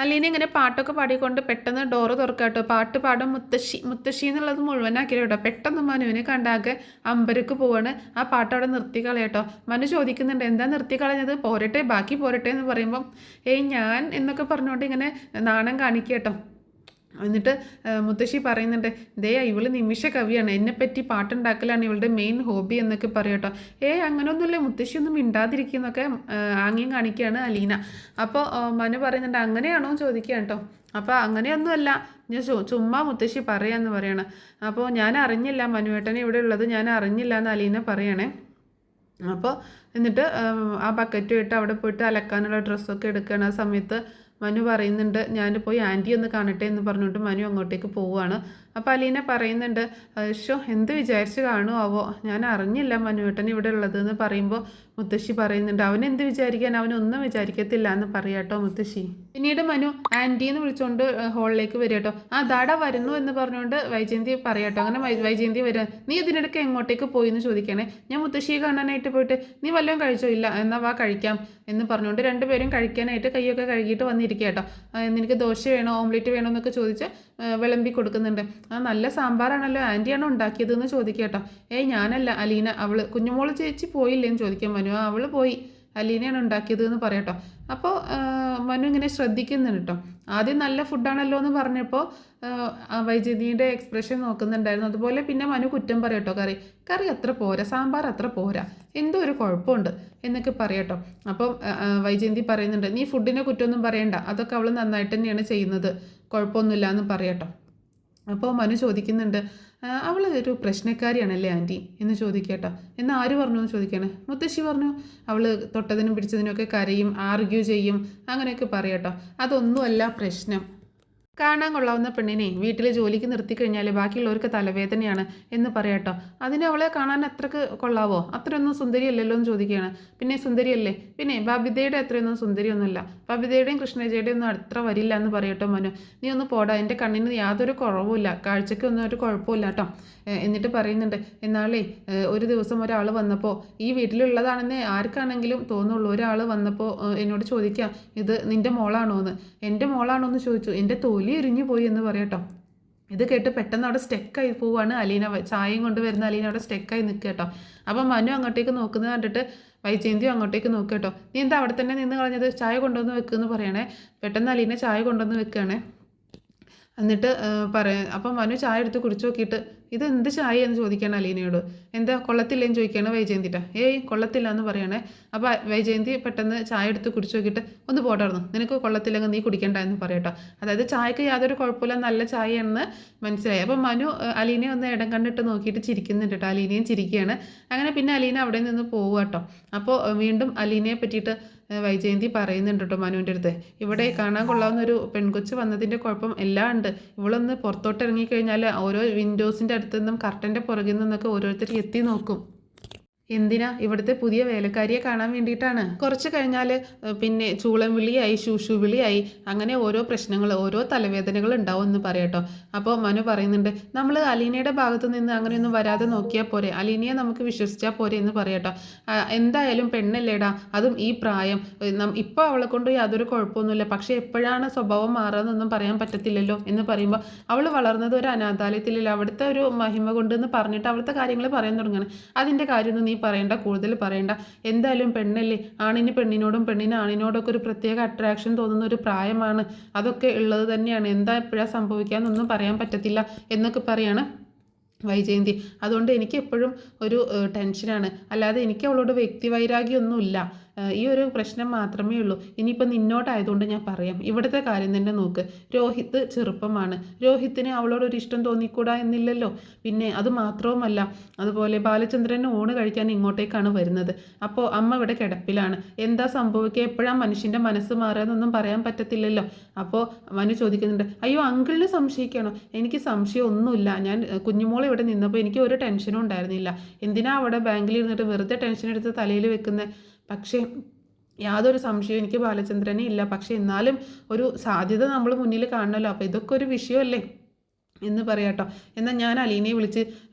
അലീന ഇങ്ങനെ പാട്ടൊക്കെ പാടിക്കൊണ്ട് പെട്ടെന്ന് ഡോറ് തുറക്കാട്ടോ. പാട്ട് പാടും മുത്തശ്ശി മുത്തശ്ശി എന്നുള്ളത് മുഴുവനാക്കില്ല കേട്ടോ. പെട്ടെന്ന് മനുവിനെ കണ്ടാകെ അമ്പരക്ക് പോവാണ്. ആ പാട്ട് അവിടെ നിർത്തി കളയട്ടോ. മനു ചോദിക്കുന്നുണ്ട് എന്താ നിർത്തി കളഞ്ഞത്, പോരട്ടെ ബാക്കി പോരട്ടെ എന്ന് പറയുമ്പം ഏയ് ഞാൻ എന്നൊക്കെ പറഞ്ഞുകൊണ്ട് ഇങ്ങനെ നാണം കാണിക്കട്ടോ. എന്നിട്ട് മുത്തശ്ശി പറയുന്നുണ്ട് ദേ ഇവള് നിമിഷ കവിയാണ്, എന്നെപ്പറ്റി പാട്ടുണ്ടാക്കലാണ് ഇവളുടെ മെയിൻ ഹോബി എന്നൊക്കെ പറയട്ടോ. അങ്ങനെയൊന്നുമില്ല മുത്തശ്ശി ഒന്നും മിണ്ടാതിരിക്കുന്നൊക്കെ ആംഗ്യം കാണിക്കുകയാണ് അലീന. അപ്പോൾ മനു പറയുന്നുണ്ട് അങ്ങനെയാണോ എന്ന് ചോദിക്കുകയാണ് കേട്ടോ. അപ്പോൾ അങ്ങനെയൊന്നുമല്ല, ഞാൻ ചുമ്മാ മുത്തശ്ശി പറയാമെന്ന് പറയണം. അപ്പോൾ ഞാൻ അറിഞ്ഞില്ല മനുവേട്ടനെ ഇവിടെ ഉള്ളത്, ഞാൻ അറിഞ്ഞില്ല എന്ന് അലീന പറയണേ. അപ്പോൾ എന്നിട്ട് ആ ബക്കറ്റും ഇട്ട് അവിടെ പോയിട്ട് അലക്കാനുള്ള ഡ്രസ്സൊക്കെ എടുക്കുകയാണ്. ആ സമയത്ത് മനു പറയുന്നുണ്ട് ഞാൻ പോയി ആൻറ്റി ഒന്ന് കാണട്ടെ എന്ന് പറഞ്ഞിട്ട് മനു അങ്ങോട്ടേക്ക് പോവുകയാണ്. അപ്പോൾ അലീന പറയുന്നുണ്ട് എന്ത് വിചാരിച്ച് കാണുമാവോ, ഞാൻ അറിഞ്ഞില്ല മനുവേട്ടൻ ഇവിടെ ഉള്ളതെന്ന് പറയുമ്പോൾ മുത്തശ്ശി പറയുന്നുണ്ട് അവൻ എന്ത് വിചാരിക്കാൻ, അവനൊന്നും വിചാരിക്കത്തില്ല എന്ന് പറയാട്ടോ മുത്തശ്ശി. പിന്നീട് മനു ആൻറ്റീന്ന് വിളിച്ചുകൊണ്ട് ഹോളിലേക്ക് വരിക കേട്ടോ. ആ ദാടാ വരുന്നു എന്ന് പറഞ്ഞുകൊണ്ട് വൈജയന്തി പറയാട്ടോ. അങ്ങനെ വൈജയന്തി വരിക, നീ ഇതിനിടയ്ക്ക് എങ്ങോട്ടേക്ക് പോയി എന്ന് ചോദിക്കണേ. ഞാൻ മുത്തശ്ശിയെ കാണാനായിട്ട് പോയിട്ട്, നീ വല്ലതും കഴിച്ചോ, ഇല്ല എന്നാൽ വാ കഴിക്കാം എന്ന് പറഞ്ഞുകൊണ്ട് രണ്ടുപേരും കഴിക്കാനായിട്ട് കൈയൊക്കെ കഴുകിയിട്ട് വന്നിരിക്കുക കേട്ടോ. നിനക്ക് ദോശ വേണോ ഓംലെറ്റ് വേണോ എന്നൊക്കെ ചോദിച്ച് വിളമ്പി കൊടുക്കുന്നുണ്ട്. നല്ല സാമ്പാറാണല്ലോ, ആൻറ്റിയാണോ ഉണ്ടാക്കിയതെന്ന് ചോദിക്കുക കേട്ടോ. ഞാനല്ല അലീന, അവൾ കുഞ്ഞുമോള് ചേച്ചി പോയില്ലേന്ന് ചോദിക്കാം മനു. അവൾ പോയി, അലീനയാണ് ഉണ്ടാക്കിയത് എന്ന് പറയട്ടോ. അപ്പോൾ മനു ഇങ്ങനെ ശ്രദ്ധിക്കുന്നുണ്ട് കേട്ടോ. ആദ്യം നല്ല ഫുഡാണല്ലോ എന്ന് പറഞ്ഞപ്പോൾ വൈജയന്തിയുടെ എക്സ്പ്രഷൻ നോക്കുന്നുണ്ടായിരുന്നു. അതുപോലെ പിന്നെ മനു കുറ്റം പറയട്ടോ, കറി അത്ര പോരാ, സാമ്പാർ അത്ര പോരാ, എന്തോ ഒരു കുഴപ്പമുണ്ട് എന്നൊക്കെ പറയട്ടോ. അപ്പം വൈജയന്തി പറയുന്നുണ്ട് നീ ഫുഡിനെ കുറ്റമൊന്നും പറയണ്ട, അതൊക്കെ അവൾ നന്നായിട്ട് തന്നെയാണ് ചെയ്യുന്നത്, കുഴപ്പമൊന്നുമില്ല എന്ന് പറയട്ടോ. അപ്പോൾ മനു ചോദിക്കുന്നുണ്ട് അവൾ ഒരു പ്രശ്നക്കാരിയാണല്ലേ ആൻറ്റി എന്ന് ചോദിക്കട്ടോ. എന്നാൽ ആര് പറഞ്ഞു എന്ന് ചോദിക്കണേ. മുത്തശ്ശി പറഞ്ഞു അവൾ തൊട്ടതിനും പിടിച്ചതിനുമൊക്കെ കരയും, ആർഗ്യൂ ചെയ്യും, അങ്ങനെയൊക്കെ പറയട്ടോ. അതൊന്നുമല്ല പ്രശ്നം. കാണാൻ കൊള്ളാവുന്ന പെണ്ണിനെ വീട്ടിൽ ജോലിക്ക് നിർത്തിക്കഴിഞ്ഞാൽ ബാക്കിയുള്ളവർക്ക് തലവേദനയാണ് എന്ന് പറയട്ടോ. അതിന് അവളെ കാണാൻ അത്രക്ക് കൊള്ളാവോ, അത്രയൊന്നും സുന്ദരിയല്ലല്ലോ എന്ന് ചോദിക്കുകയാണ്. പിന്നെ സുന്ദരിയല്ലേ, പിന്നെ ബബിതയുടെ അത്രയൊന്നും സുന്ദരിയൊന്നുമില്ല, ബബിതയുടെയും കൃഷ്ണജയുടെയും ഒന്നും അത്ര വരില്ല എന്ന് പറയട്ടോ മനു. നീ ഒന്ന് പോടാ, എൻ്റെ കണ്ണിന് യാതൊരു കുറവുമില്ല, കാഴ്ചയ്ക്കൊന്നും ഒരു കുഴപ്പമില്ല കേട്ടോ. എന്നിട്ട് പറയുന്നുണ്ട് എന്നാളേ ഒരു ദിവസം ഒരാൾ വന്നപ്പോൾ, ഈ വീട്ടിലുള്ളതാണെന്ന് ആർക്കാണെങ്കിലും തോന്നുള്ളൂ, ഒരാൾ വന്നപ്പോൾ എന്നോട് ചോദിക്കാം ഇത് നിൻ്റെ മോളാണോ എന്ന്. എൻ്റെ മോളാണോ എന്ന് ചോദിച്ചു, എൻ്റെ തൊലി എരിഞ്ഞു പോയി എന്ന് പറയട്ടോ. ഇത് കേട്ട് പെട്ടെന്ന് അവിടെ സ്റ്റെക്കായി പോവാണ് അലീന. ചായയും കൊണ്ട് വരുന്ന അലീന അവിടെ സ്റ്റെക്കായി നിൽക്കുക കേട്ടോ. അപ്പം മനു അങ്ങോട്ടേക്ക് നോക്കുന്നത് കണ്ടിട്ട് വൈജയന്തിയും അങ്ങോട്ടേക്ക് നോക്കുക കേട്ടോ. നീ എന്താ അവിടെ തന്നെ നിന്ന് കളഞ്ഞത്, ചായ കൊണ്ടുവന്ന് വെക്കുമെന്ന് പറയണേ. പെട്ടെന്ന് അലീന ചായ കൊണ്ടുവന്ന് വെക്കുകയാണേ. എന്നിട്ട് അപ്പം മനു ചായ എടുത്ത് കുടിച്ചു നോക്കിയിട്ട് ഇത് എന്ത് ചായ എന്ന് ചോദിക്കുകയാണ് അലീനയോട്. എന്താ കൊള്ളത്തില്ലേന്ന് ചോദിക്കുകയാണ് വൈജയന്തിട്ട. കൊള്ളത്തില്ല എന്ന് പറയണേ. അപ്പോൾ വൈജയന്തി പെട്ടെന്ന് ചായ എടുത്ത് കുടിച്ചു നോക്കിയിട്ട് ഒന്ന് പോടായിരുന്നു, നിനക്ക് കൊള്ളത്തില്ലെങ്കിൽ നീ കുടിക്കണ്ട എന്ന് പറയട്ടോ. അതായത് ചായക്ക് യാതൊരു കുഴപ്പമില്ല, നല്ല ചായയാണെന്ന് മനസ്സിലായി. അപ്പം മനു അലീനയെ ഒന്ന് ഇടം കണ്ടിട്ട് നോക്കിയിട്ട് ചിരിക്കുന്നുണ്ട് കേട്ടോ. അലീനയും ചിരിക്കുകയാണ്. അങ്ങനെ പിന്നെ അലീന അവിടെ നിന്ന് പോവുക കേട്ടോ. അപ്പോൾ വീണ്ടും അലീനയെ പറ്റിയിട്ട് വൈജയന്തി പറയുന്നുണ്ട് കേട്ടോ മനുവിൻ്റെ അടുത്ത്. ഇവിടെ കാണാൻ കൊള്ളാവുന്ന ഒരു പെൺകൊച്ച് വന്നതിൻ്റെ കുഴപ്പം എല്ലാം ഉണ്ട്. ഇവളൊന്ന് പുറത്തോട്ട് ഇറങ്ങിക്കഴിഞ്ഞാൽ ഓരോ വിൻഡോസിൻ്റെ അടുത്തു നിന്നും കർട്ടൻ്റെ പുറകിൽ നിന്നൊക്കെ ഓരോരുത്തർ എത്തി നോക്കും. എന്തിനാ, ഇവിടുത്തെ പുതിയ വേലക്കാരിയെ കാണാൻ വേണ്ടിയിട്ടാണ്. കുറച്ച് കഴിഞ്ഞാൽ പിന്നെ ചൂളം വിളിയായി, ശൂഷു വിളിയായി, അങ്ങനെ ഓരോ പ്രശ്നങ്ങൾ, ഓരോ തലവേദനകൾ ഉണ്ടാവും എന്ന് പറയട്ടോ. അപ്പോൾ മനു പറയുന്നുണ്ട് നമ്മൾ അലീനയുടെ ഭാഗത്ത് നിന്ന് അങ്ങനെയൊന്നും വരാതെ നോക്കിയാൽ പോരെ, അലീനയെ നമുക്ക് വിശ്വസിച്ചാൽ പോരെ എന്ന് പറയട്ടോ. എന്തായാലും പെണ്ണല്ലേടാ, അതും ഈ പ്രായം, ഇപ്പോൾ അവളെ കൊണ്ട് യാതൊരു കുഴപ്പമൊന്നുമില്ല, പക്ഷേ എപ്പോഴാണ് സ്വഭാവം മാറുകയെന്നൊന്നും പറയാൻ പറ്റത്തില്ലല്ലോ എന്ന് പറയുമ്പോൾ അവൾ വളർന്നത് ഒരു അനാഥാലയത്തിലല്ല, അവിടുത്തെ ഒരു മഹിമ കൊണ്ടെന്ന് പറഞ്ഞിട്ട് അവിടുത്തെ കാര്യങ്ങൾ പറയാൻ തുടങ്ങണം. അതിൻ്റെ കാര്യമൊന്നും നീ പറയണ്ട, കൂടുതൽ പറയണ്ട, എന്തായാലും പെണ്ണല്ലേ, ആണിന് പെണ്ണിനോടും പെണ്ണിന് ആണിനോടൊക്കെ ഒരു പ്രത്യേക അട്രാക്ഷൻ തോന്നുന്ന ഒരു പ്രായമാണ്, അതൊക്കെ ഉള്ളത് തന്നെയാണ്, എന്താ എപ്പോഴാണ് സംഭവിക്കാമെന്നൊന്നും പറയാൻ പറ്റത്തില്ല എന്നൊക്കെ പറയാണ് വൈജയന്തി. അതുകൊണ്ട് എനിക്ക് എപ്പോഴും ഒരു ടെൻഷനാണ്, അല്ലാതെ എനിക്ക് അവളോട് വ്യക്തിവൈരാഗ്യമൊന്നുമില്ല, ഈ ഒരു പ്രശ്നം മാത്രമേ ഉള്ളൂ. ഇനിയിപ്പോൾ നിന്നോട്ടായതുകൊണ്ട് ഞാൻ പറയാം, ഇവിടുത്തെ കാര്യം തന്നെ നോക്ക്. രോഹിത് ചെറുപ്പമാണ്, രോഹിത്തിന് അവളോടൊരു ഇഷ്ടം തോന്നിക്കൂടാ എന്നില്ലല്ലോ. പിന്നെ അത് മാത്രവുമല്ല, അതുപോലെ ബാലചന്ദ്രന് ഊണ് കഴിക്കാൻ ഇങ്ങോട്ടേക്കാണ് വരുന്നത്. അപ്പോൾ അമ്മ ഇവിടെ കിടപ്പിലാണ്, എന്താ സംഭവിക്കുക, എപ്പോഴാണ് മനുഷ്യൻ്റെ മനസ്സ് മാറുകയെന്നൊന്നും പറയാൻ പറ്റത്തില്ലല്ലോ. അപ്പോൾ മനു ചോദിക്കുന്നുണ്ട് അയ്യോ അങ്കിളിനെ സംശയിക്കണോ, എനിക്ക് സംശയമൊന്നുമില്ല, ഞാൻ കുഞ്ഞുമോൾ ഇവിടെ നിന്നപ്പോൾ എനിക്ക് ഒരു ടെൻഷനും ഉണ്ടായിരുന്നില്ല, എന്തിനാ അവിടെ ബാങ്കിൽ ഇരുന്നിട്ട് വെറുതെ ടെൻഷൻ എടുത്ത് തലയിൽ വെക്കുന്നത്. പക്ഷേ യാതൊരു സംശയവും എനിക്ക് ബാലചന്ദ്രനെ ഇല്ല, പക്ഷേ എന്നാലും ഒരു സാധ്യത നമ്മൾ മുന്നിൽ കാണണമല്ലോ, അപ്പോൾ ഇതൊക്കെ ഒരു വിഷയമല്ലേ എന്ന് പറയാട്ടോ. എന്നാൽ ഞാൻ അലീനയെ വിളിച്ച്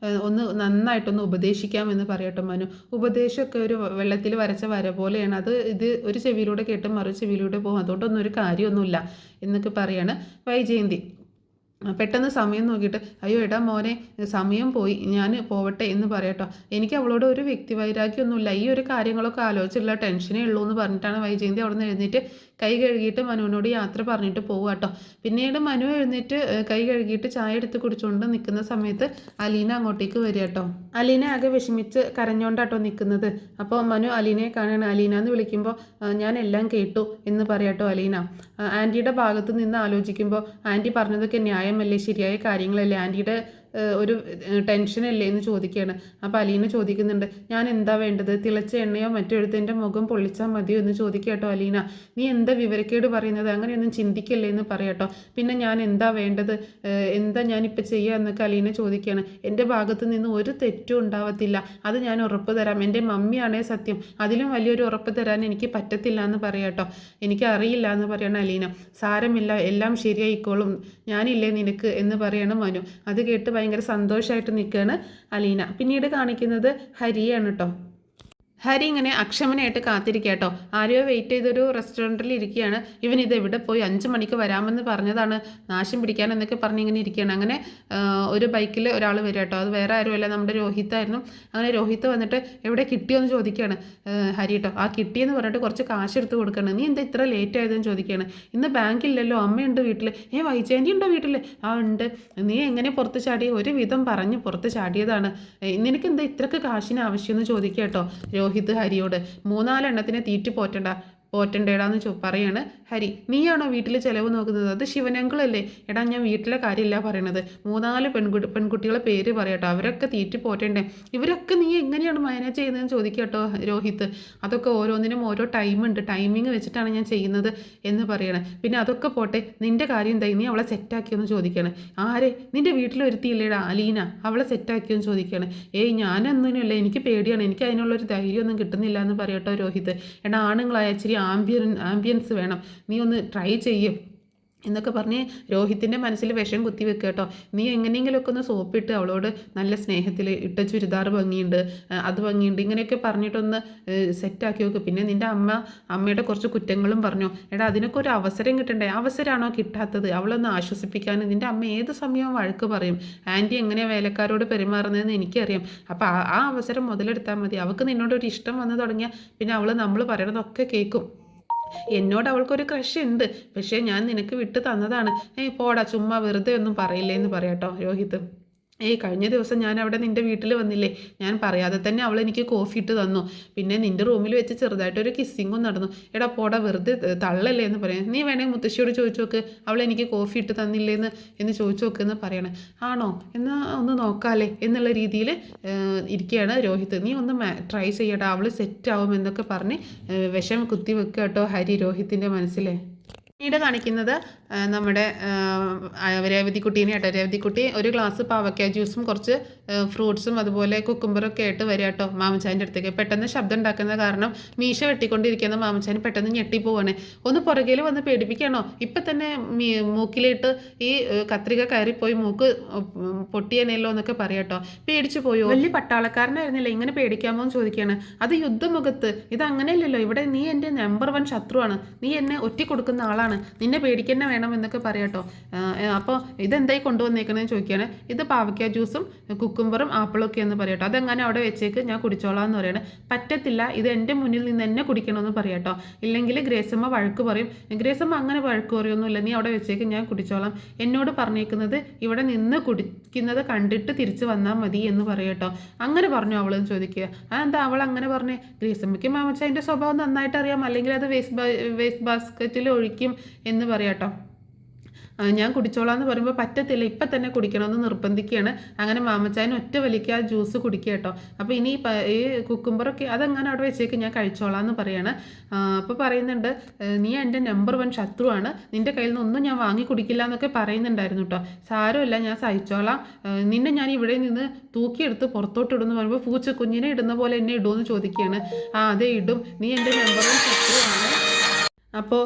ഒന്ന് നന്നായിട്ടൊന്ന് ഉപദേശിക്കാം എന്ന് പറയട്ടോ മനു. ഉപദേശമൊക്കെ ഒരു വെള്ളത്തിൽ വരച്ച വര പോലെയാണ്. ഇത് ഒരു ചെവിയിലൂടെ കേട്ട് മറു ചെവിയിലൂടെ പോകും. അതുകൊണ്ടൊന്നും ഒരു കാര്യമൊന്നുമില്ല എന്നൊക്കെ പറയാണ് വൈജയന്തി. പെട്ടെന്ന് സമയം നോക്കിയിട്ട് അയ്യോ എടാ മോനെ സമയം പോയി ഞാൻ പോവട്ടെ എന്ന് പറയട്ടോ. എനിക്ക് അവളോട് ഒരു വ്യക്തിവൈരാഗ്യമൊന്നുമില്ല, ഈ ഒരു കാര്യങ്ങളൊക്കെ ആലോചിച്ചുള്ള ടെൻഷനേ ഉള്ളൂ എന്ന് പറഞ്ഞിട്ടാണ് വൈജയന്തി അവിടെ നിന്ന് എഴുന്നേറ്റ് കൈ കഴുകിയിട്ട് മനുവിനോട് യാത്ര പറഞ്ഞിട്ട് പോകുക കേട്ടോ. പിന്നീട് മനു എഴുന്നേറ്റ് കൈ കഴുകിയിട്ട് ചായ എടുത്ത് കുടിച്ചുകൊണ്ട് നിൽക്കുന്ന സമയത്ത് അലീന അങ്ങോട്ടേക്ക് വരിക കേട്ടോ. അലീന ആകെ വിഷമിച്ച് കരഞ്ഞോണ്ടാട്ടോ നിൽക്കുന്നത്. അപ്പോൾ മനു അലീനയെ കാണാണ്. അലീന എന്ന് വിളിക്കുമ്പോൾ ഞാൻ എല്ലാം കേട്ടു എന്ന് പറയാട്ടോ അലീന. ആൻറ്റിയുടെ ഭാഗത്ത് നിന്ന് ആലോചിക്കുമ്പോൾ ആൻറ്റി പറഞ്ഞതൊക്കെ ന്യായമല്ലേ, ശരിയായ കാര്യങ്ങളല്ലേ, ആൻറ്റിയുടെ ഒരു ടെൻഷനല്ലേ എന്ന് ചോദിക്കുകയാണ്. അപ്പോൾ അലീന ചോദിക്കുന്നുണ്ട് ഞാൻ എന്താ വേണ്ടത്, തിളച്ച എണ്ണയോ മറ്റോ എടുത്ത് എൻ്റെ മുഖം പൊള്ളിച്ചാൽ മതിയോ എന്ന് ചോദിക്കട്ടോ അലീന. നീ എന്താ വിവരക്കേട് പറയുന്നത്, അങ്ങനെയൊന്നും ചിന്തിക്കല്ലേ എന്ന് പറയട്ടോ. പിന്നെ ഞാൻ എന്താ വേണ്ടത്, എന്താ ഞാനിപ്പോൾ ചെയ്യുക എന്നൊക്കെ അലീന ചോദിക്കുകയാണ്. എൻ്റെ ഭാഗത്ത് നിന്ന് ഒരു തെറ്റും ഉണ്ടാവത്തില്ല, അത് ഞാൻ ഉറപ്പ് തരാം. എൻ്റെ മമ്മിയാണേ സത്യം, അതിലും വലിയൊരു ഉറപ്പ് തരാൻ എനിക്ക് പറ്റത്തില്ല എന്ന് പറയാട്ടോ. എനിക്ക് അറിയില്ല എന്ന് പറയണം അലീന. സാരമില്ല, എല്ലാം ശരിയായിക്കോളും, ഞാനില്ലേ നിനക്ക് എന്ന് പറയണം മനു. അത് കേട്ട് ഭയങ്കര സന്തോഷമായിട്ട് നിൽക്കുകയാണ് അലീന. പിന്നീട് കാണിക്കുന്നത് ഹരിയാണ് കേട്ടോ. ഹരി ഇങ്ങനെ അക്ഷമനായിട്ട് കാത്തിരിക്കുക ആരെയോ വെയിറ്റ് ചെയ്തൊരു റെസ്റ്റോറൻറ്റിൽ ഇരിക്കുകയാണ്. ഇവൻ ഇത് എവിടെ പോയി, 5 മണിക്ക് വരാമെന്ന് പറഞ്ഞതാണ്, നാശം പിടിക്കാൻ എന്നൊക്കെ പറഞ്ഞ് ഇങ്ങനെ ഇരിക്കുകയാണ്. അങ്ങനെ ഒരു ബൈക്കിൽ ഒരാൾ വരിക അത് വേറെ ആരുമല്ല, നമ്മുടെ രോഹിത്തായിരുന്നു. അങ്ങനെ രോഹിത്ത് വന്നിട്ട് എവിടെ കിട്ടിയോന്ന് ചോദിക്കുകയാണ് ഹരി ആ കിട്ടിയെന്ന് പറഞ്ഞിട്ട് കുറച്ച് കാശ് എടുത്ത് കൊടുക്കുകയാണ്. നീ എന്താ ഇത്ര ലേറ്റ് ആയതെന്ന് ചോദിക്കുകയാണ്. ഇന്ന് ബാങ്കില്ലല്ലോ, അമ്മയുണ്ട് വീട്ടിൽ. വൈജയന്തി ഉണ്ടോ വീട്ടിൽ? ഉണ്ട്. നീ എങ്ങനെ പുറത്ത് ചാടി? ഒരു വിധം പറഞ്ഞ് പുറത്ത് ചാടിയതാണ്. നിനക്ക് എന്താ ഇത്രക്ക് കാശിന് ആവശ്യമെന്ന് ചോദിക്കുക രോഹിത് ഹരിയോട്. 4 എണ്ണത്തിനെ തീറ്റി പോറ്റണ്ടേടാന്ന് പറയാണ് ഹരി. നീയാണോ വീട്ടിൽ ചിലവ് നോക്കുന്നത്? അത് ശിവനങ്കിളല്ലേ? എടാ ഞാൻ വീട്ടിലെ കാര്യമില്ല പറയണത്, 3-4 പെൺകുട്ടികളെ പേര് പറയട്ടോ, അവരൊക്കെ തീറ്റി പോറ്റണ്ടേ, ഇവരൊക്കെ നീ എങ്ങനെയാണ് മാനേജ് ചെയ്യുന്നതെന്ന് ചോദിക്കട്ടോ രോഹിത്ത്. അതൊക്കെ ഓരോന്നിനും ഓരോ ടൈമുണ്ട്, ടൈമിങ് വെച്ചിട്ടാണ് ഞാൻ ചെയ്യുന്നത് എന്ന് പറയണേ. പിന്നെ അതൊക്കെ പോട്ടെ, നിൻ്റെ കാര്യം എന്തായി, നീ അവളെ സെറ്റാക്കിയെന്ന് ചോദിക്കുകയാണ്. ആരെ? നിൻ്റെ വീട്ടിലൊരുത്തിയില്ലേടാ അലീന, അവളെ സെറ്റാക്കിയെന്ന് ചോദിക്കുകയാണ്. ഞാനൊന്നിനുമില്ല, എനിക്ക് പേടിയാണ്, എനിക്ക് അതിനുള്ളൊരു ധൈര്യമൊന്നും കിട്ടുന്നില്ല എന്ന് പറയട്ടോ രോഹിത്ത്. എടാ ആണുങ്ങളായ ഇച്ചിരി ആംബിയൻസ് വേണം, നീ ഒന്ന് ട്രൈ ചെയ്യും എന്നൊക്കെ പറഞ്ഞ് രോഹിത്തിൻ്റെ മനസ്സിൽ വിഷം കുത്തി വെക്കുക നീ എങ്ങനെയെങ്കിലുമൊക്കെ ഒന്ന് സോപ്പിട്ട് അവളോട് നല്ല സ്നേഹത്തിൽ ഇട്ട ചുരിദാർ ഭംഗിയുണ്ട്, അത് ഭംഗിയുണ്ട്, ഇങ്ങനെയൊക്കെ പറഞ്ഞിട്ടൊന്ന് സെറ്റാക്കി വെക്കുക. പിന്നെ നിൻ്റെ അമ്മയുടെ കുറച്ച് കുറ്റങ്ങളും പറഞ്ഞു. എടാ അതിനൊക്കെ ഒരു അവസരം കിട്ടണ്ടേ? അവസരമാണോ കിട്ടാത്തത്? അവളൊന്ന് ആശ്വസിപ്പിക്കാൻ നിൻ്റെ അമ്മ ഏത് സമയവും വഴക്ക് പറയും. ആൻറ്റി എങ്ങനെയാണ് വേലക്കാരോട് പെരുമാറുന്നതെന്ന് എനിക്കറിയാം. അപ്പോൾ ആ അവസരം മുതലെടുത്താൽ മതി. അവൾക്ക് നിന്നോടൊരു ഇഷ്ടം വന്നു തുടങ്ങിയാൽ പിന്നെ അവൾ നമ്മൾ പറയണതൊക്കെ കേൾക്കും. എന്നോട് അവൾക്കൊരു ക്രഷ് ഉണ്ട്, പക്ഷേ ഞാൻ നിനക്ക് വിട്ട് തന്നതാണ്. പോടാ, ചുമ്മാ വെറുതെ ഒന്നും പറയില്ലേ എന്ന് പറയാട്ടോ രോഹിത്ത്. കഴിഞ്ഞ ദിവസം ഞാൻ അവിടെ നിൻ്റെ വീട്ടിൽ വന്നില്ലേ, ഞാൻ പറയാതെ തന്നെ അവൾ എനിക്ക് കോഫി ഇട്ട് തന്നു. പിന്നെ നിൻ്റെ റൂമിൽ വെച്ച് ചെറുതായിട്ടൊരു കിസ്സിങ്ങും നടന്നു. എടാ പോടാ, വെറുതെ തള്ളല്ലേ എന്ന് പറയാം. നീ വേണമെങ്കിൽ മുത്തശ്ശിയോട് ചോദിച്ചു നോക്ക്, അവൾ എനിക്ക് കോഫി ഇട്ട് തന്നില്ലേന്ന് ചോദിച്ചു നോക്കെന്ന് പറയണം. ആണോ, എന്നാൽ ഒന്ന് നോക്കാമല്ലേ എന്നുള്ള രീതിയിൽ ഇരിക്കുകയാണ് രോഹിത്ത്. നീ ഒന്ന് ട്രൈ ചെയ്യടാ, അവൾ സെറ്റ് ആവും എന്നൊക്കെ പറഞ്ഞ് വിഷം കുത്തി വെക്കുക ഹരി രോഹിത്തിൻ്റെ മനസ്സിലെ. പിന്നീട് കാണിക്കുന്നത് നമ്മുടെ രേവതിക്കുട്ടീനെ രേവതിക്കുട്ടി ഒരു ഗ്ലാസ് പാവയ്ക്ക ജ്യൂസും കുറച്ച് ഫ്രൂട്ട്സും അതുപോലെ കുക്കുംബറൊക്കെ ആയിട്ട് വരിക മാമച്ചാൻ്റെ അടുത്തേക്ക്. പെട്ടെന്ന് ശബ്ദം ഉണ്ടാക്കുന്ന കാരണം മീശ വെട്ടിക്കൊണ്ടിരിക്കുന്ന മാമച്ചാൻ പെട്ടെന്ന് ഞെട്ടിപ്പോവാണ്. ഒന്ന് പുറകിൽ വന്ന് പേടിപ്പിക്കണോ? ഇപ്പം തന്നെ മൂക്കിലിട്ട് ഈ കത്രിക കയറിപ്പോയി മൂക്ക് പൊട്ടിയനല്ലോ എന്നൊക്കെ പറയാട്ടോ. പേടിച്ചു പോയോ? വലിയ പട്ടാളക്കാരനായിരുന്നില്ല, ഇങ്ങനെ പേടിക്കാമോ എന്ന് ചോദിക്കുകയാണ്. അത് യുദ്ധമുഖത്ത്, ഇത് അങ്ങനെയല്ലല്ലോ, ഇവിടെ നീ എൻ്റെ നമ്പർ 1 ശത്രുവാണ്, നീ എന്നെ ഒറ്റ കൊടുക്കുന്ന ആളാണ്, നിന്നെ പേടിക്കന്നെ വേണം എന്നൊക്കെ പറയാട്ടോ. അപ്പോൾ ഇതെന്തായി കൊണ്ടുവന്നേക്കണെന്ന് ചോദിക്കുകയാണ്. ഇത് പാവയ്ക്ക ജ്യൂസും കുക്കുംബറും ആപ്പിളൊക്കെ എന്ന് പറയാട്ടോ. അതെങ്ങനെ അവിടെ വെച്ചേക്ക്, ഞാൻ കുടിച്ചോളാം എന്ന് പറയണേ. പറ്റത്തില്ല, ഇത് എൻ്റെ മുന്നിൽ നിന്ന് എന്നെ കുടിക്കണമെന്ന് പറയാട്ടോ, ഇല്ലെങ്കിൽ ഗ്രേസമ്മ വഴക്ക് പറയും. ഗ്രേസമ്മ അങ്ങനെ വഴക്ക് പറയൊന്നുമില്ല, നീ അവിടെ വെച്ചേക്ക്, ഞാൻ കുടിച്ചോളാം. എന്നോട് പറഞ്ഞേക്കുന്നത് ഇവിടെ നിന്ന് കുടിക്കുന്നത് കണ്ടിട്ട് തിരിച്ച് വന്നാൽ മതി എന്ന് പറയട്ടോ. അങ്ങനെ പറഞ്ഞു അവളെന്ന് ചോദിക്കുക. അതെന്താ അവൾ അങ്ങനെ പറഞ്ഞേ? ഗ്രേസമ്മയ്ക്ക് മാമച്ചാൻ്റെ സ്വഭാവം നന്നായിട്ട് അറിയാം, അല്ലെങ്കിൽ അത് വേസ്റ്റ് ബാസ്ക്കറ്റിൽ ഒഴിക്കും എന്ന് പറയാട്ടോ. ഞാൻ കുടിച്ചോളാം എന്ന് പറയുമ്പോൾ പറ്റത്തില്ല, ഇപ്പം തന്നെ കുടിക്കണമെന്ന് നിർബന്ധിക്കുകയാണ്. അങ്ങനെ മാമച്ചായൻ ഒറ്റ വലിക്ക് ആ ജ്യൂസ് കുടിക്കുക കേട്ടോ. അപ്പോൾ ഇനി ഈ കുക്കുംബറൊക്കെ അതെങ്ങനെ അവിടെ വെച്ചേക്ക്, ഞാൻ കഴിച്ചോളാം എന്ന് പറയാണ്. അപ്പോൾ പറയുന്നുണ്ട്, നീ എൻ്റെ നമ്പർ 1 ശത്രുവാണ്, നിൻ്റെ കയ്യിൽ നിന്നൊന്നും ഞാൻ വാങ്ങി കുടിക്കില്ല എന്നൊക്കെ പറയുന്നുണ്ടായിരുന്നു കേട്ടോ. സാരമില്ല, ഞാൻ സഹിച്ചോളാം, നിന്നെ ഞാൻ ഇവിടെ നിന്ന് തൂക്കിയെടുത്ത് പുറത്തോട്ടിടുമെന്ന് പറയുമ്പോൾ പൂച്ചക്കുഞ്ഞിനെ ഇടുന്ന പോലെ എന്നെ ഇടുമെന്ന് ചോദിക്കുകയാണ്. അതെ ഇടും, നീ എൻ്റെ നമ്പർ 1 ശത്രുവാണ്. അപ്പോൾ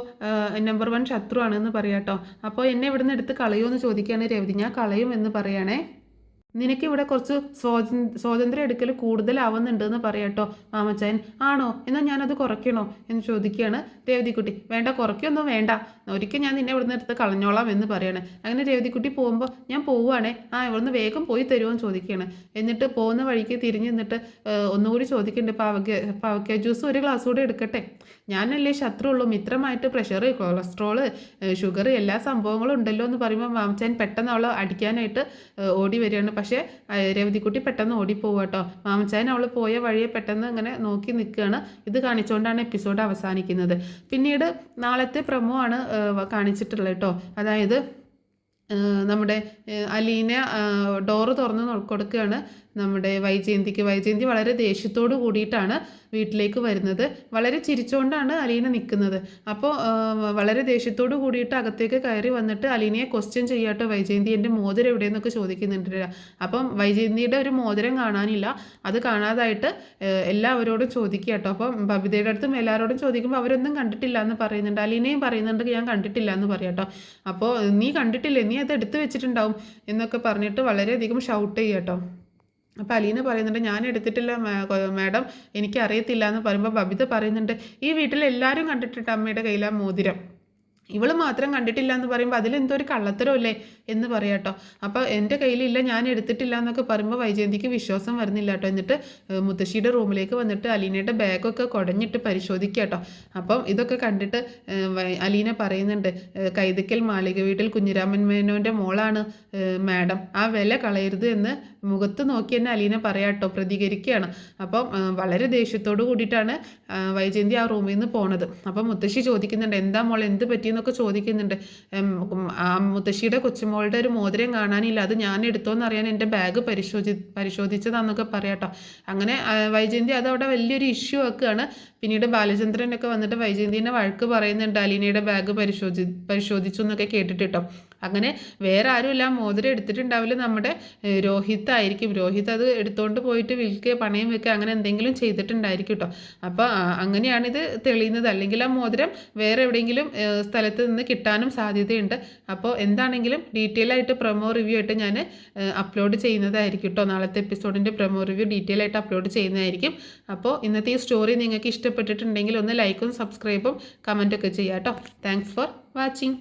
നമ്പർ 1 ശത്രുവാണെന്ന് പറയാം കേട്ടോ. അപ്പോൾ എന്നെ ഇവിടുന്ന് എടുത്ത് കളയുമെന്ന് ചോദിക്കുകയാണ് രേവതി. ഞാൻ കളയും എന്ന് പറയണേ. നിനക്കിവിടെ കുറച്ച് സ്വാതന്ത്ര്യം എടുക്കൽ കൂടുതലാവുന്നുണ്ട് എന്ന് പറയാട്ടോ മാമച്ചായൻ. ആണോ? എന്നാൽ ഞാനത് കുറയ്ക്കണോ എന്ന് ചോദിക്കുകയാണ് രേവതിക്കുട്ടി. വേണ്ട, കുറയ്ക്കൊന്നും വേണ്ട, ഒരിക്കൽ ഞാൻ നിന്നെ ഇവിടുന്ന് എടുത്ത് കളഞ്ഞോളാം എന്ന് പറയാണ്. അങ്ങനെ രേവതിക്കുട്ടി പോകുമ്പോൾ ഞാൻ പോവുകയാണേ, ഇവിടുന്ന് വേഗം പോയി തരുമോ എന്ന് ചോദിക്കുകയാണ്. എന്നിട്ട് പോകുന്ന വഴിക്ക് തിരിഞ്ഞ് നിന്നിട്ട് ഒന്നുകൂടി ചോദിക്കുന്നുണ്ട്, പാവയ്ക്ക ജ്യൂസ് ഒരു ഗ്ലാസ് കൂടി എടുക്കട്ടെ? ഞാനല്ലേ ശത്രുള്ളൂ, മിത്രമായിട്ട് പ്രഷർ, കൊളസ്ട്രോള്, ഷുഗർ എല്ലാ സംഭവങ്ങളും ഉണ്ടല്ലോ എന്ന് പറയുമ്പോൾ മാമച്ചായൻ പെട്ടെന്ന് അവളെ അടിക്കാനായിട്ട് ഓടി വരികയാണ്. പക്ഷേ രേവതിക്കുട്ടി പെട്ടെന്ന് ഓടിപ്പോവുക കേട്ടോ. മാമച്ചായൻ അവൾ പോയ വഴിയെ പെട്ടെന്ന് ഇങ്ങനെ നോക്കി നിൽക്കുകയാണ്. ഇത് കാണിച്ചുകൊണ്ടാണ് എപ്പിസോഡ് അവസാനിക്കുന്നത്. പിന്നീട് നാളത്തെ പ്രമോ ആണ് കാണിച്ചിട്ടുള്ളത് കേട്ടോ. അതായത് നമ്മുടെ അലീന ഡോറ് തുറന്ന് കൊടുക്കുകയാണ് നമ്മുടെ വൈജയന്തിക്ക്. വൈജയന്തി വളരെ ദേഷ്യത്തോട് കൂടിയിട്ടാണ് വീട്ടിലേക്ക് വരുന്നത്. വളരെ ചിരിച്ചുകൊണ്ടാണ് അലീന നിൽക്കുന്നത്. അപ്പോൾ വളരെ ദേഷ്യത്തോട് കൂടിയിട്ട് അകത്തേക്ക് കയറി വന്നിട്ട് അലീനയെ ക്വസ്റ്റ്യൻ ചെയ്യാട്ടോ വൈജയന്തി, എൻ്റെ മോതിരം എവിടെയെന്നൊക്കെ ചോദിക്കുന്നുണ്ട്. അപ്പം വൈജയന്തിയുടെ ഒരു മോതിരം കാണാനില്ല. അത് കാണാതായിട്ട് എല്ലാവരോടും ചോദിക്കുക കേട്ടോ. അപ്പം ബബിതയുടെ അടുത്തും എല്ലാവരോടും ചോദിക്കുമ്പോൾ അവരൊന്നും കണ്ടിട്ടില്ല എന്ന് പറയുന്നുണ്ട്. അലീനയും പറയുന്നുണ്ട് ഞാൻ കണ്ടിട്ടില്ല എന്ന് പറയാം കേട്ടോ. അപ്പോൾ നീ കണ്ടിട്ടില്ലേ, നീ അത് എടുത്തു വെച്ചിട്ടുണ്ടാവും എന്നൊക്കെ പറഞ്ഞിട്ട് വളരെയധികം ഷൗട്ട് ചെയ്യുക കേട്ടോ. അപ്പോൾ അലീന പറയുന്നുണ്ട് ഞാൻ എടുത്തിട്ടില്ല മാഡം, എനിക്കറിയത്തില്ല എന്ന് പറയുമ്പോൾ ബബിത പറയുന്നുണ്ട് ഈ വീട്ടിൽ എല്ലാവരും കണ്ടിട്ടുണ്ട് അമ്മയുടെ കയ്യിലാ മോതിരം, ഇവൾ മാത്രം കണ്ടിട്ടില്ല എന്ന് പറയുമ്പോൾ അതിലെന്തോ ഒരു കള്ളത്തരമല്ലേ എന്ന് പറയാം കേട്ടോ. അപ്പോൾ എൻ്റെ കയ്യിലില്ല, ഞാൻ എടുത്തിട്ടില്ല എന്നൊക്കെ പറയുമ്പോൾ വൈജയന്തിക്ക് വിശ്വാസം വരുന്നില്ല കേട്ടോ. എന്നിട്ട് മുത്തശ്ശിയുടെ റൂമിലേക്ക് വന്നിട്ട് അലീനയുടെ ബാഗൊക്കെ കുടഞ്ഞിട്ട് പരിശോധിക്കുക കേട്ടോ. അപ്പം ഇതൊക്കെ കണ്ടിട്ട് അലീന പറയുന്നുണ്ട്, കൈതക്കൽ മാളിക വീട്ടിൽ കുഞ്ഞിരാമൻ മേനോൻ്റെ മോളാണ് മാഡം, ആ വില കളയരുത് എന്ന് മുഖത്ത് നോക്കി തന്നെ അലീന പറയാം കേട്ടോ, പ്രതികരിക്കുകയാണ്. അപ്പം വളരെ ദേഷ്യത്തോട് കൂടിയിട്ടാണ് വൈജയന്തി ആ റൂമിൽ നിന്ന് പോണത്. അപ്പം മുത്തശ്ശി ചോദിക്കുന്നുണ്ട് എന്താ മോൾ, എന്ത് പറ്റിയെന്നൊക്കെ ചോദിക്കുന്നുണ്ട്. മുത്തശ്ശിയുടെ കൊച്ചുമോളുടെ ഒരു മോതിരം കാണാനില്ല, അത് ഞാൻ എടുത്തോന്ന് അറിയാൻ എൻ്റെ ബാഗ് പരിശോധിച്ചതാന്നൊക്കെ പറയാട്ടോ. അങ്ങനെ വൈജയന്തി അതവിടെ വലിയൊരു ഇഷ്യൂ ആക്കുകയാണ്. പിന്നീട് ബാലചന്ദ്രനൊക്കെ വന്നിട്ട് വൈജയന്തിനെ വഴക്ക് പറയുന്നുണ്ട്, അലീനയുടെ ബാഗ് പരിശോധിച്ചു എന്നൊക്കെ കേട്ടിട്ടോ. അങ്ങനെ വേറെ ആരുമില്ല, മോതിരം എടുത്തിട്ടുണ്ടാവില്ല, നമ്മുടെ രോഹിത് ആയിരിക്കും. രോഹിത് അത് എടുത്തുകൊണ്ട് പോയിട്ട് വിൽക്കുക, പണയം വെക്കുക, അങ്ങനെ എന്തെങ്കിലും ചെയ്തിട്ടുണ്ടായിരിക്കും കേട്ടോ. അപ്പോൾ അങ്ങനെയാണിത് തെളിയുന്നത്. അല്ലെങ്കിൽ ആ മോതിരം വേറെ എവിടെയെങ്കിലും സ്ഥലത്ത് നിന്ന് കിട്ടാനും സാധ്യതയുണ്ട്. അപ്പോൾ എന്താണെങ്കിലും ഡീറ്റെയിൽ ആയിട്ട് പ്രൊമോ റിവ്യൂ ആയിട്ട് ഞാൻ അപ്ലോഡ് ചെയ്യുന്നതായിരിക്കും കേട്ടോ. നാളത്തെ എപ്പിസോഡിൻ്റെ പ്രൊമോ റിവ്യൂ ഡീറ്റെയിൽ ആയിട്ട് അപ്ലോഡ് ചെയ്യുന്നതായിരിക്കും. അപ്പോൾ ഇന്നത്തെ ഈ സ്റ്റോറി നിങ്ങൾക്ക് ഇഷ്ടപ്പെട്ടിട്ടുണ്ടെങ്കിൽ ഒന്ന് ലൈക്കും സബ്സ്ക്രൈബും കമൻറ്റൊക്കെ ചെയ്യാം കേട്ടോ. Thanks for watching.